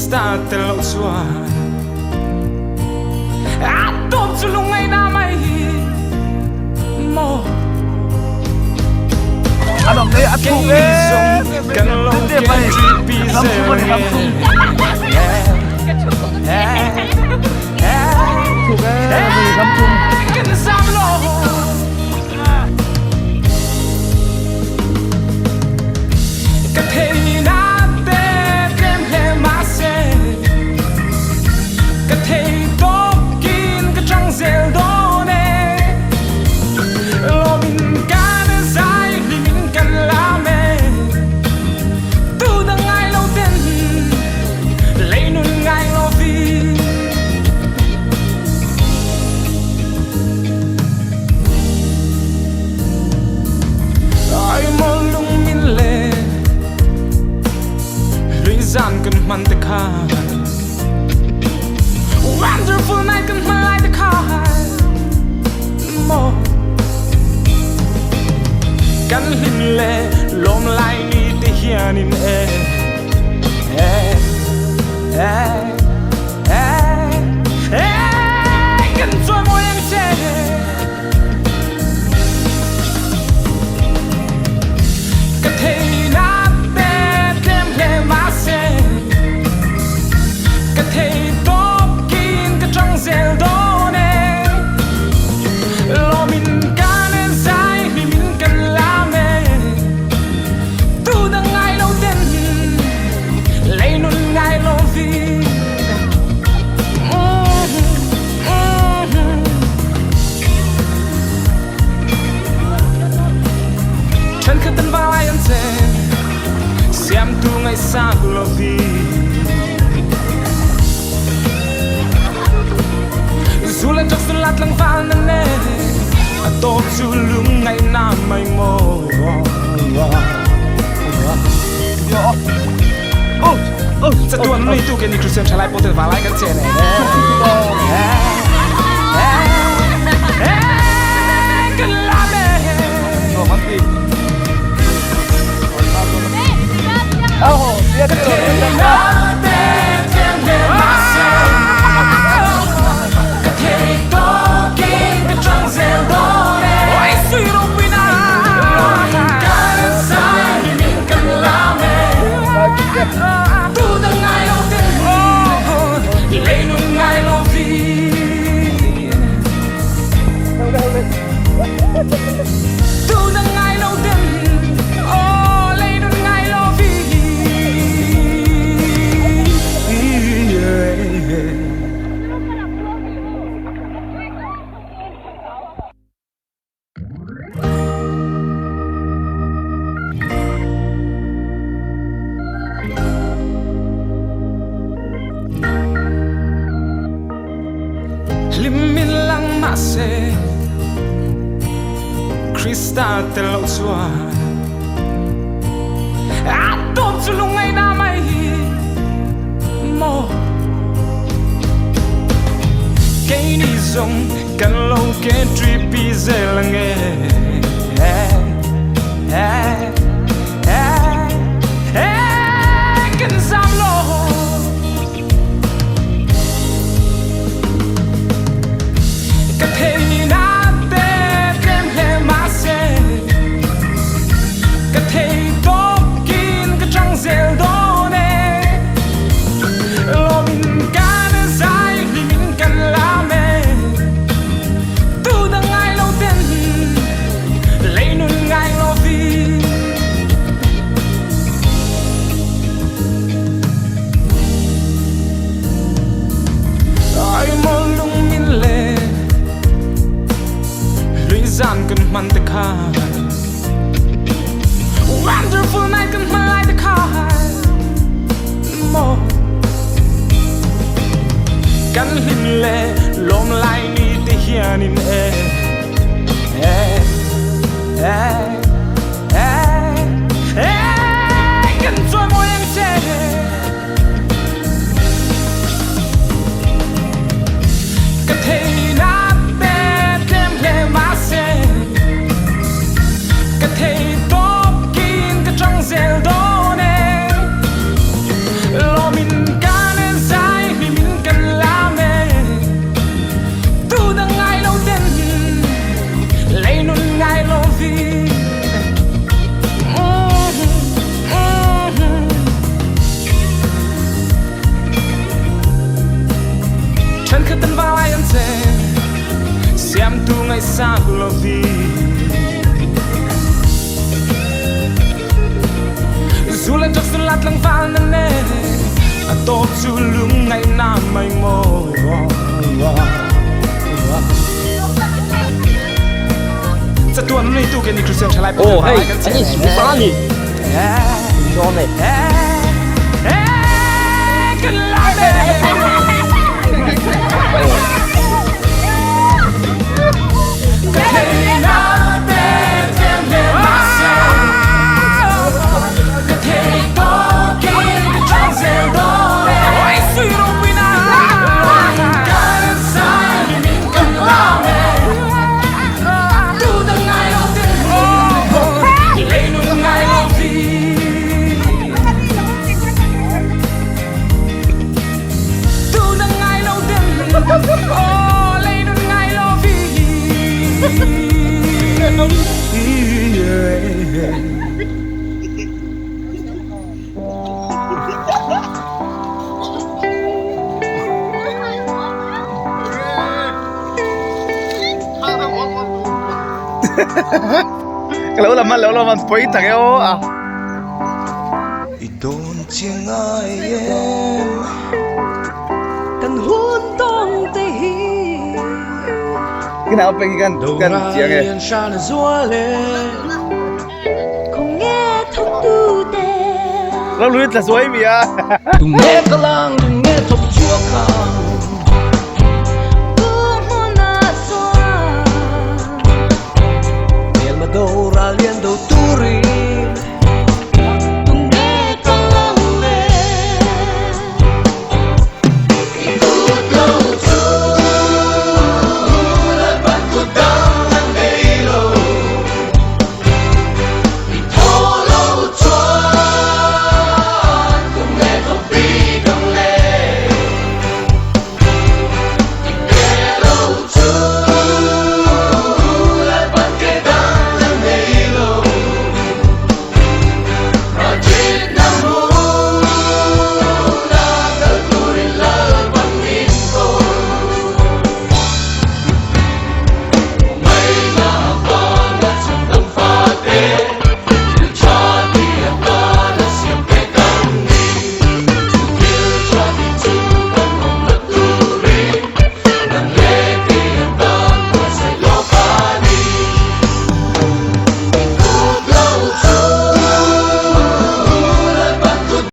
Krista tel xua top chu lungai na mai mo Adam đấy ăn thùng cần lâu cái trip đi rồi thùng cái gì gắm thùng cần sam lo cái thế na te kem he ma se cái thế top kin cái trăng zel đó nè lo mình cả nó dài thì mình cần làm mẹ tu đang ngay lâu tên lấy nun ngay lo vì ai mong lung min lệ lưỡi gian cần man te kha wonderful night cần man lại te kha mo kan hin le lom lai ni te hianin kan choi mo yang che ka thei na te kem le ma se ka thei top kin ka trăng zel do ne lo min ka ne sai ni min kan la me tu da ngai lo den lấy nun ngai lo vi chân khơi tân vai anh xem tu ngày xa lo vi dù lên trong xuân lát lăng vào nâng nề tốt dù lung ngày nam mây mô sẽ tuần mấy tu cái này cứ xem trả lại bộ tử vào lại cái chuyện này cần làm mẹ biết tu đang ngay lâu tên lấy nun ngay lâu vì tu đang ngay lâu tên lấy nun ngay lâu vì limin lang ma se Krista tel xua top chu lungai na mai mo cái ni zong cần lâu cái trip đi dễ là nghe cần sam lo cái thế na te kem he ma se cái thế top kin cái trăng zel đó nè lo min cả nó dài thì mình cần làm mẹ tu đang ngay lâu tên lấy nun ngay lo vì ai mong lung min lệ lưỡi gian cần man te kha wonderful night cần man lại te kha mo kan hin le lom lai ni te hianin kan choi mo yang che ka thei na te kem le ma se ka thei top kin ka trăng zel do ne lo min ka ne sa lovi Sulat cho sulat lang phal na ne Ato sulung ngay na may mo Sa tuan na ito kini Christian Chalai 오, 헤이, 아니, 수사니. 이거네. Lâu lắm mà quay thằng eo à. Idon chiang ai em cần hôn tông tê hi Cái nào bên gần chiếng ấy. không nghe thông tu tê Lâu luyện là suối mì à. 둥에 깔랑, 둥에 톱 추억함.